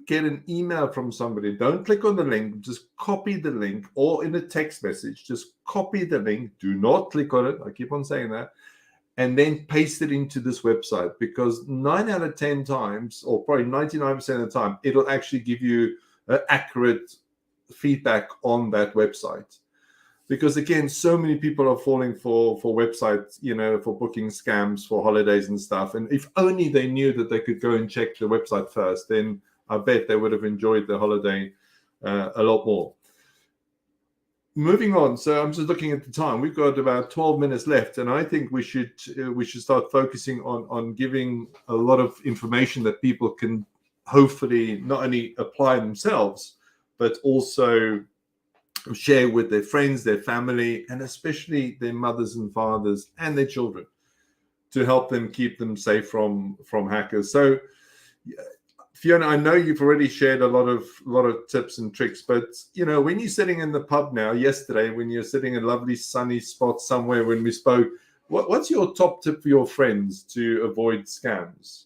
get an email from somebody, don't click on the link, just copy the link, or in a text message, just copy the link. Do not click on it. I keep on saying that. And then paste it into this website, because 9 out of 10 times, or probably 99% of the time, it'll actually give you an accurate feedback on that website. Because again, so many people are falling for websites, for booking scams for holidays and stuff. And if only they knew that they could go and check the website first, then I bet they would have enjoyed the holiday a lot more. Moving on, so I'm just looking at the time. We've got about 12 minutes left, and I think we should start focusing on giving a lot of information that people can hopefully not only apply themselves, but also share with their friends, their family, and especially their mothers and fathers and their children, to help them keep them safe from hackers. So, Fiona, I know you've already shared a lot of tips and tricks, but when you're sitting in the pub now, yesterday, when you're sitting in a lovely sunny spot somewhere when we spoke, what's your top tip for your friends to avoid scams?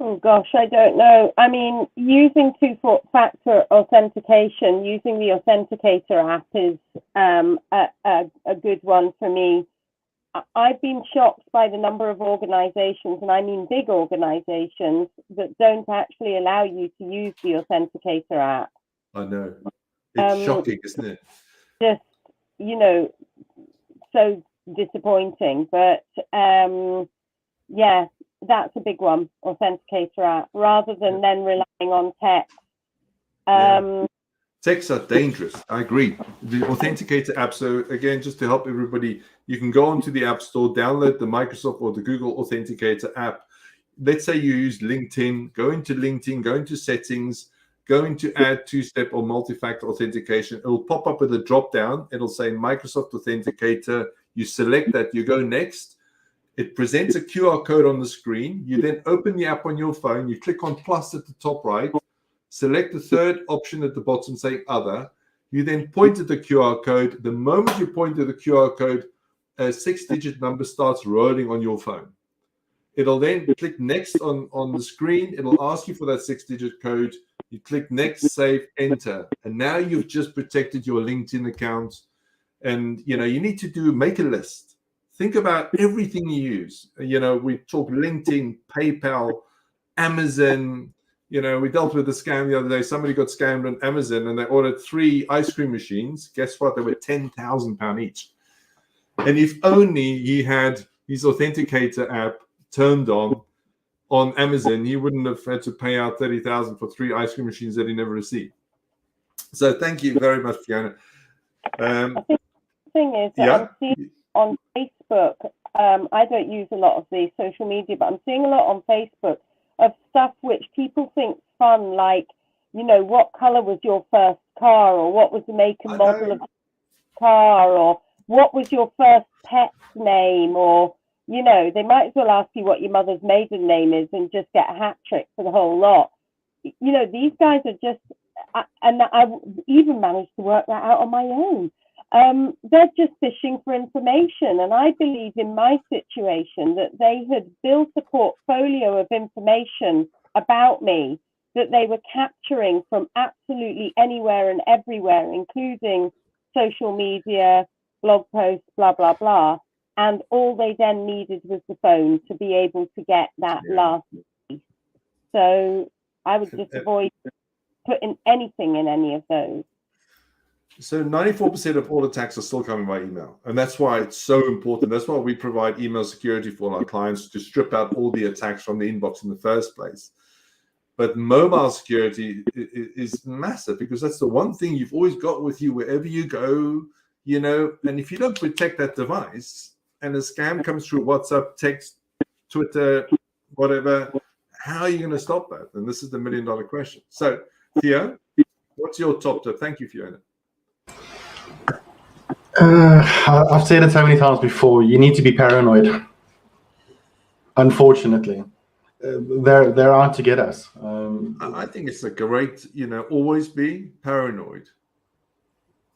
Oh gosh, I don't know. I mean, using two-factor authentication, using the Authenticator app is a good one for me. I've been shocked by the number of organizations, and I mean big organizations, that don't actually allow you to use the Authenticator app. I know. It's shocking, isn't it? Just, so disappointing. But yeah, that's a big one, Authenticator app, rather than then relying on text. Texts are dangerous. I agree. The Authenticator app. So again, just to help everybody, you can go onto the App Store, download the Microsoft or the Google Authenticator app. Let's say you use LinkedIn, go into settings, go into add two-step or multi-factor authentication. It will pop up with a drop-down. It'll say Microsoft Authenticator. You select that, you go next. It presents a QR code on the screen. You then open the app on your phone. You click on plus at the top right. Select the third option at the bottom saying other. You then point at the QR code. The moment you point to the QR code, a 6-digit number starts rolling on your phone. It'll then click next on the screen. It'll ask you for that 6-digit code. You click next, save, enter. And now you've just protected your LinkedIn account. And, you need to make a list. Think about everything you use. We talk LinkedIn, PayPal, Amazon. We dealt with the scam the other day. Somebody got scammed on Amazon and they ordered 3 ice cream machines. Guess what? They were £10,000 each. And if only he had his Authenticator app turned on Amazon, he wouldn't have had to pay out $30,000 for 3 ice cream machines that he never received. So thank you very much, Fiona. I think the thing is that I'm seeing on Facebook, I don't use a lot of the social media, but I'm seeing a lot on Facebook of stuff which people think fun, like, what color was your first car, or what was the make and model of the car, or what was your first pet's name, or, they might as well ask you what your mother's maiden name is and just get a hat trick for the whole lot. These guys are just, and I even managed to work that out on my own. They're just fishing for information. And I believe in my situation that they had built a portfolio of information about me that they were capturing from absolutely anywhere and everywhere, including social media, blog posts, blah, blah, blah. And all they then needed was the phone to be able to get that last piece. So I would just avoid putting anything in any of those. So 94% of all attacks are still coming by email. And that's why it's so important. That's why we provide email security for our clients, to strip out all the attacks from the inbox in the first place. But mobile security is massive, because that's the one thing you've always got with you wherever you go, and if you don't protect that device and a scam comes through WhatsApp, text, Twitter, whatever, how are you going to stop that? And this is the $1 million question. So, Theo, what's your top tip? Thank you, Fiona. I've said it so many times before. You need to be paranoid. Unfortunately, they're out to get us. I think it's a great, always be paranoid.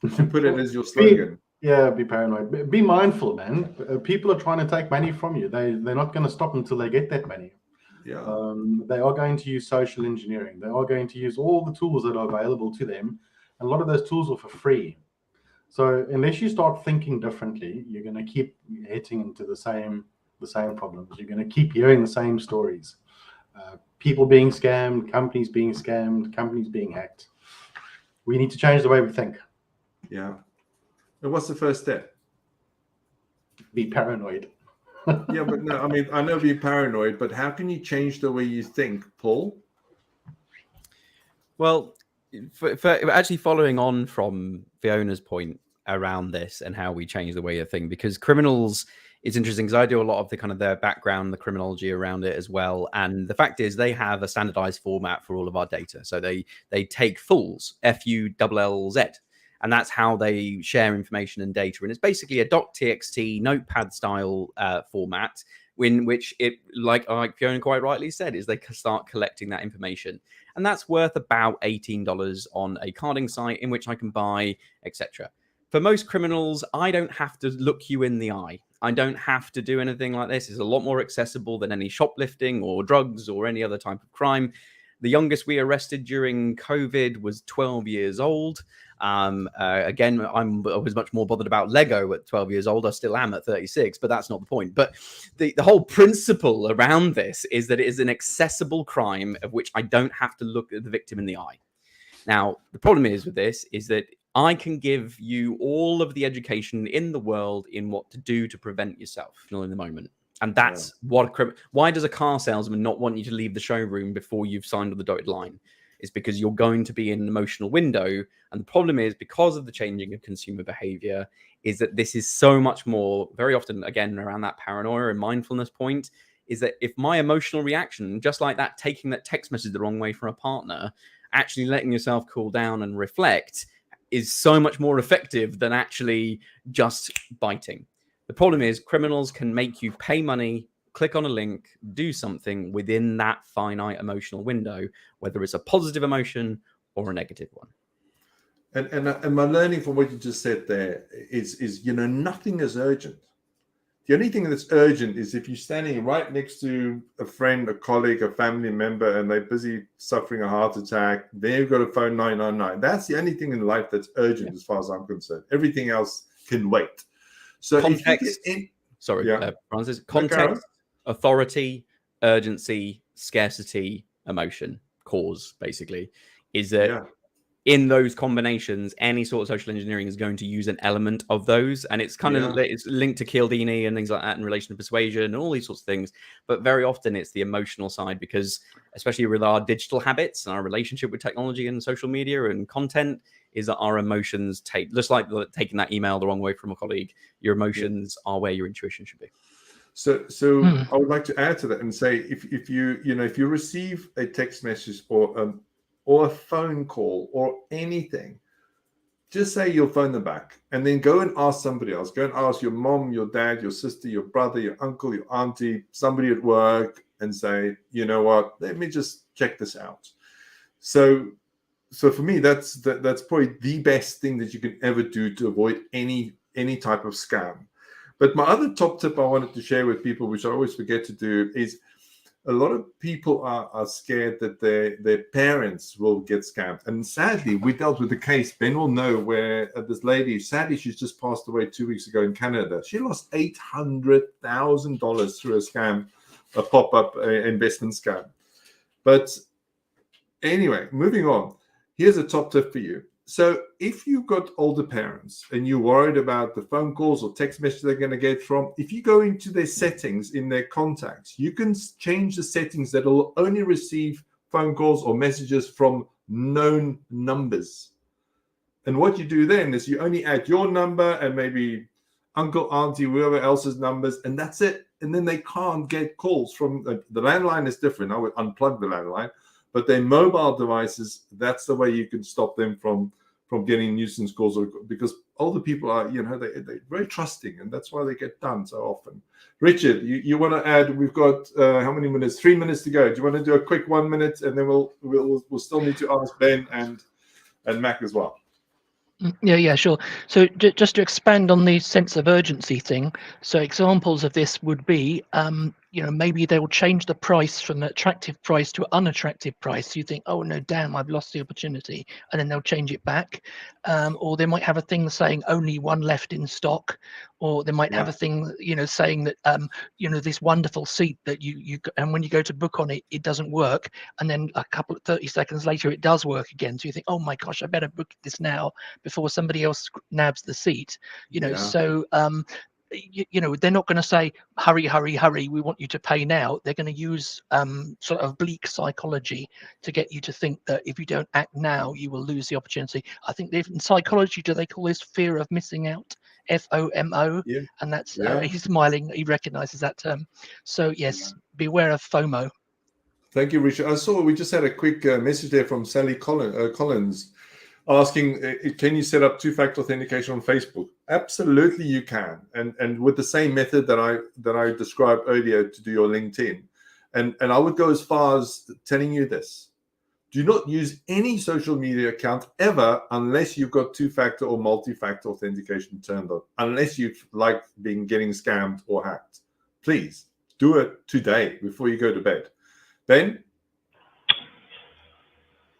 You put it as your slogan. Be paranoid. Be mindful, man. People are trying to take money from you. They're not going to stop until they get that money. Yeah. They are going to use social engineering. They are going to use all the tools that are available to them. A lot of those tools are for free. So unless you start thinking differently, you're going to keep hitting into the same problems. You're going to keep hearing the same stories. People being scammed, companies being hacked. We need to change the way we think. Yeah. And what's the first step? Be paranoid. Yeah, but no, I mean, I know be paranoid, but how can you change the way you think, Paul? Well, for actually following on from Fiona's point around this and how we change the way you think, because criminals, it's interesting because I do a lot of the kind of their background, the criminology around it as well. And the fact is they have a standardized format for all of our data. So they take FULZ, F-U-L-L-Z, and that's how they share information and data. And it's basically a .txt notepad style format in which it, like Fiona quite rightly said, is they start collecting that information. And that's worth about $18 on a carding site in which I can buy, etc. For most criminals, I don't have to look you in the eye. I don't have to do anything like this. It's a lot more accessible than any shoplifting or drugs or any other type of crime. The youngest we arrested during COVID was 12 years old. Again, I was much more bothered about Lego at 12 years old. I still am at 36, but that's not the point. But the whole principle around this is that it is an accessible crime of which I don't have to look at the victim in the eye. Now, the problem is with this is that I can give you all of the education in the world in what to do to prevent yourself in the moment. And that's why does a car salesman not want you to leave the showroom before you've signed on the dotted line? It's because you're going to be in an emotional window. And the problem is, because of the changing of consumer behavior, is that this is so much more, very often, again, around that paranoia and mindfulness point, is that if my emotional reaction, just like that, taking that text message the wrong way from a partner, actually letting yourself cool down and reflect is so much more effective than actually just biting. The problem is criminals can make you pay money, click on a link, do something within that finite emotional window, whether it's a positive emotion or a negative one. And my learning from what you just said there is nothing is urgent. The only thing that's urgent is if you're standing right next to a friend, a colleague, a family member, and they're busy suffering a heart attack, they've got to phone 999. That's the only thing in life that's urgent, as far as I'm concerned. Everything else can wait. So context, Francis, context, authority, urgency, scarcity, emotion, cause, basically, is that in those combinations, any sort of social engineering is going to use an element of those. And it's kind of it's linked to Cialdini and things like that in relation to persuasion and all these sorts of things. But very often it's the emotional side, because especially with our digital habits and our relationship with technology and social media and content, is that our emotions take, just like taking that email the wrong way from a colleague, your emotions are where your intuition should be. So I would like to add to that and say, if you receive a text message or a phone call or anything, just say you'll phone them back, and then go and ask somebody else. Go and ask your mom, your dad, your sister, your brother, your uncle, your auntie, somebody at work, and say, you know what, let me just check this out. So for me, that's probably the best thing that you can ever do to avoid any type of scam. But my other top tip I wanted to share with people, which I always forget to do, is a lot of people are scared that their parents will get scammed. And sadly, we dealt with a case, Ben will know, where this lady, sadly, she's just passed away 2 weeks ago in Canada. She lost $800,000 through a scam, a pop-up investment scam. But anyway, moving on. Here's a top tip for you. So if you've got older parents and you're worried about the phone calls or text messages they're going to get from, if you go into their settings in their contacts, you can change the settings that will only receive phone calls or messages from known numbers. And what you do then is you only add your number and maybe uncle, auntie, whoever else's numbers, and that's it. And then they can't get calls from the landline is different. I would unplug the landline. But their mobile devices, that's the way you can stop them from getting nuisance calls, because older people are, they're very trusting, and that's why they get done so often. Richard, you want to add? We've got how many minutes? 3 minutes to go. Do you want to do a quick 1 minute, and then we'll still need to ask Ben and Mac as well. Yeah, sure. So just to expand on the sense of urgency thing, so examples of this would be maybe they will change the price from an attractive price to an unattractive price. You think, oh no, damn, I've lost the opportunity, and then they'll change it back. Or they might have a thing saying only one left in stock, or they might have a thing, saying that this wonderful seat that you and when you go to book on it, it doesn't work, and then 30 seconds later it does work again. So you think, oh my gosh, I better book this now before somebody else nabs the seat. So they're not going to say hurry, hurry, hurry, we want you to pay now. They're going to use sort of bleak psychology to get you to think that if you don't act now, you will lose the opportunity. I think in psychology, do they call this fear of missing out? FOMO. Yeah. And that's he's smiling, he recognizes that term. So yes, beware of FOMO. Thank you, Richard. I saw we just had a quick message there from Sally Collins asking, can you set up two-factor authentication on Facebook? Absolutely, you can, and with the same method that I described earlier to do your LinkedIn. And I would go as far as telling you this: do not use any social media account ever unless you've got two-factor or multi-factor authentication turned on. Unless you like getting scammed or hacked, please do it today before you go to bed. Ben?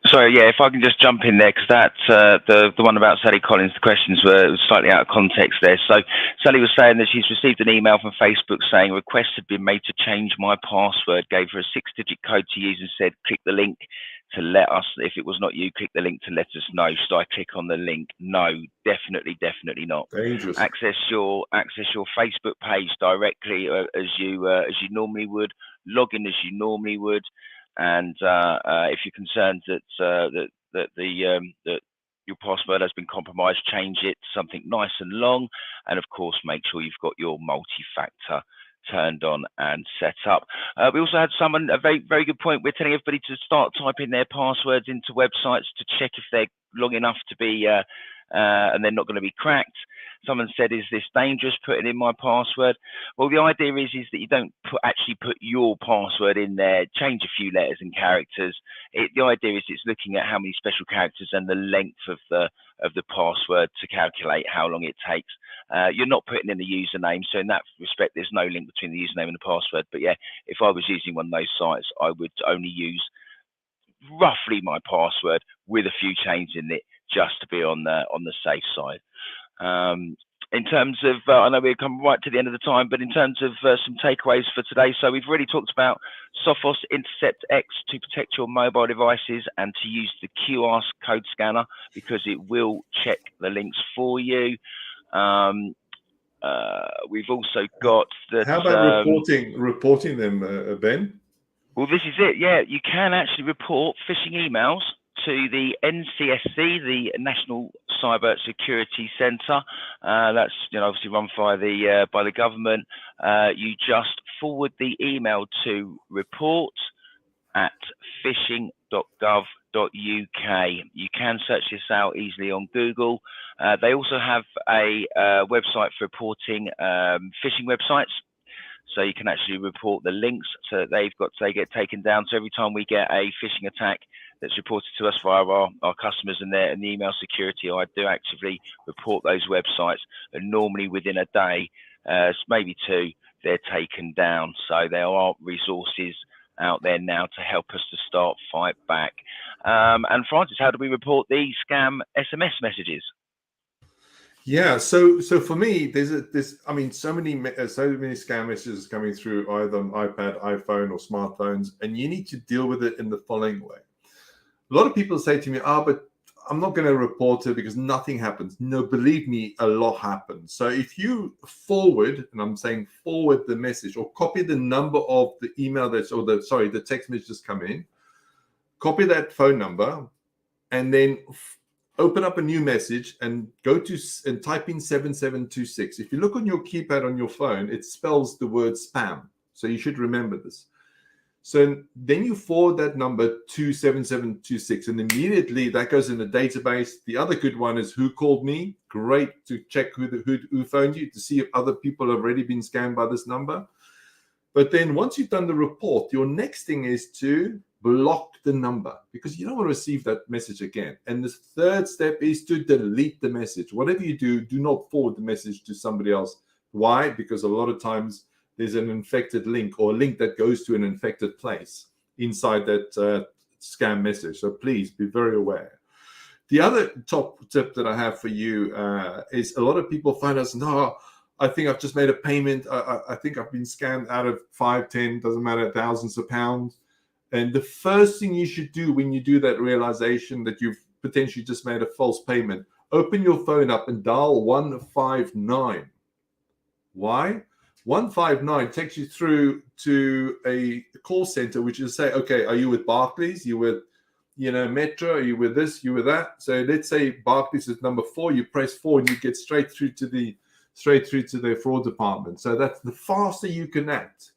Sorry, yeah, if I can just jump in there, because that's the one about Sally Collins, the questions were slightly out of context there. So Sally was saying that she's received an email from Facebook saying requests had been made to change my password, gave her a 6-digit code to use and said, click the link to let us, if it was not you, click the link to let us know. Should I click on the link? No, definitely not. Dangerous. Access your Facebook page directly as you normally would, log in as you normally would. And if you're concerned that your password has been compromised, change it to something nice and long, and of course make sure you've got your multi-factor turned on and set up. We also had a very, very good point. We're telling everybody to start typing their passwords into websites to check if they're long enough to be and they're not going to be cracked. Someone said, is this dangerous putting in my password? Well, the idea is that you don't actually put your password in there, change a few letters and characters. The idea is it's looking at how many special characters and the length of the password to calculate how long it takes. You're not putting in the username, so in that respect, there's no link between the username and the password. But yeah, if I was using one of those sites, I would only use roughly my password with a few changes in it, just to be on the safe side. In terms of, I know we've come right to the end of the time, but in terms of some takeaways for today, so we've already talked about Sophos Intercept X to protect your mobile devices and to use the QR code scanner because it will check the links for you. We've also got that. How about reporting them, Ben? Well, this is it. Yeah, you can actually report phishing emails to the NCSC, the National Cybersecurity Centre. That's obviously run by the government. You just forward the email to report@phishing.gov.uk. You can search this out easily on Google. They also have a website for reporting phishing websites. So you can actually report the links so that they get taken down. So every time we get a phishing attack that's reported to us via our customers and the email security, I do actively report those websites. And normally within a day, maybe two, they're taken down. So there are resources out there now to help us to start fight back. And Francis, how do we report the scam SMS messages? Yeah, so for me, there's so many scam messages coming through either on iPad, iPhone, or smartphones, and you need to deal with it in the following way. A lot of people say to me, but I'm not going to report it because nothing happens. No, believe me, a lot happens. So if you forward, and I'm saying forward the message, or copy the number of the email the text message that's come in, copy that phone number, and then open up a new message and and type in 7726. If you look on your keypad on your phone, it spells the word spam. So you should remember this. So then you forward that number to 7726, and immediately that goes in the database. The other good one is who called me. Great to check who phoned you to see if other people have already been scammed by this number. But then once you've done the report, your next thing is to block the number because you don't want to receive that message again. And the third step is to delete the message. Whatever you do, do not forward the message to somebody else. Why? Because a lot of times there's an infected link or a link that goes to an infected place inside that scam message. So please be very aware. The other top tip that I have for you is a lot of people find us, no, I think I've just made a payment. I think I've been scammed out of 5, 10, doesn't matter, thousands of pounds. And the first thing you should do when you do that realization that you've potentially just made a false payment, open your phone up and dial 159. Why? 159 takes you through to a call center, which is say, okay, are you with Barclays? You with, Metro? Are you with this? You with that? So let's say Barclays is number 4. You press 4 and you get straight through to their fraud department. So that's the faster you can act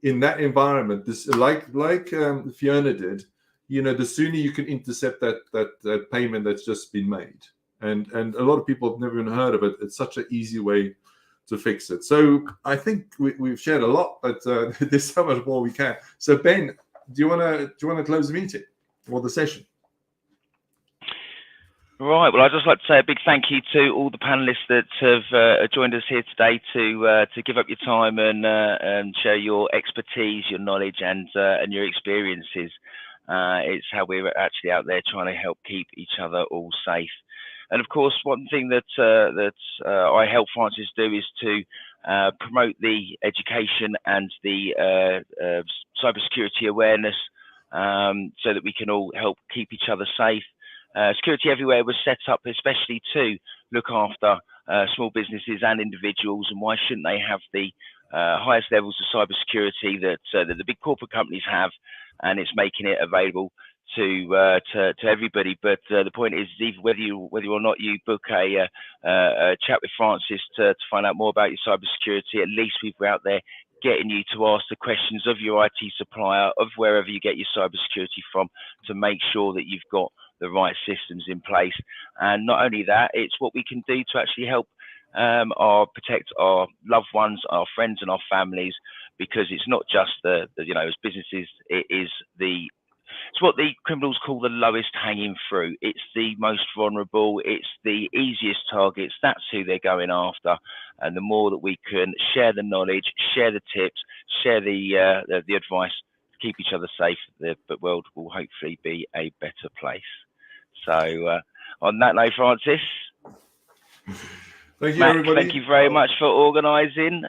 in that environment. This like Fiona did. The sooner you can intercept that payment that's just been made. And a lot of people have never even heard of it. It's such an easy way to fix it. So I think we've shared a lot, but there's so much more we can. So Ben, do you want to close the meeting or the session? Right. Well, I'd just like to say a big thank you to all the panelists that have joined us here today to give up your time and share your expertise, your knowledge, and your experiences. It's how we're actually out there trying to help keep each other all safe. And of course, one thing that I help Francis do is to promote the education and the cybersecurity awareness, so that we can all help keep each other safe. Security Everywhere was set up especially to look after small businesses and individuals, and why shouldn't they have the highest levels of cybersecurity that the big corporate companies have? And it's making it available to everybody. But the point is, even whether or not you book a chat with Francis to find out more about your cybersecurity, at least we're out there getting you to ask the questions of your IT supplier, of wherever you get your cybersecurity from, to make sure that you've got the right systems in place. And not only that, it's what we can do to actually help protect our loved ones, our friends, and our families, because it's not just as businesses, it's what the criminals call the lowest hanging fruit. It's the most vulnerable. It's the easiest targets. That's who they're going after. And the more that we can share the knowledge, share the tips, share the advice to keep each other safe, the world will hopefully be a better place. So on that note, Francis, thank you, Matt, everybody. thank you very much for organising.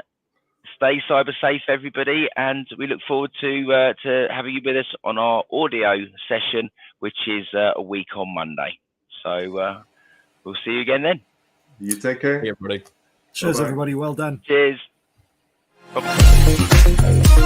Stay cyber safe, everybody, and we look forward to having you with us on our audio session, which is a week on Monday. So we'll see you again then. You take care. Hey, everybody. Cheers, Bye-bye. everybody. Well done. Cheers. Bye-bye.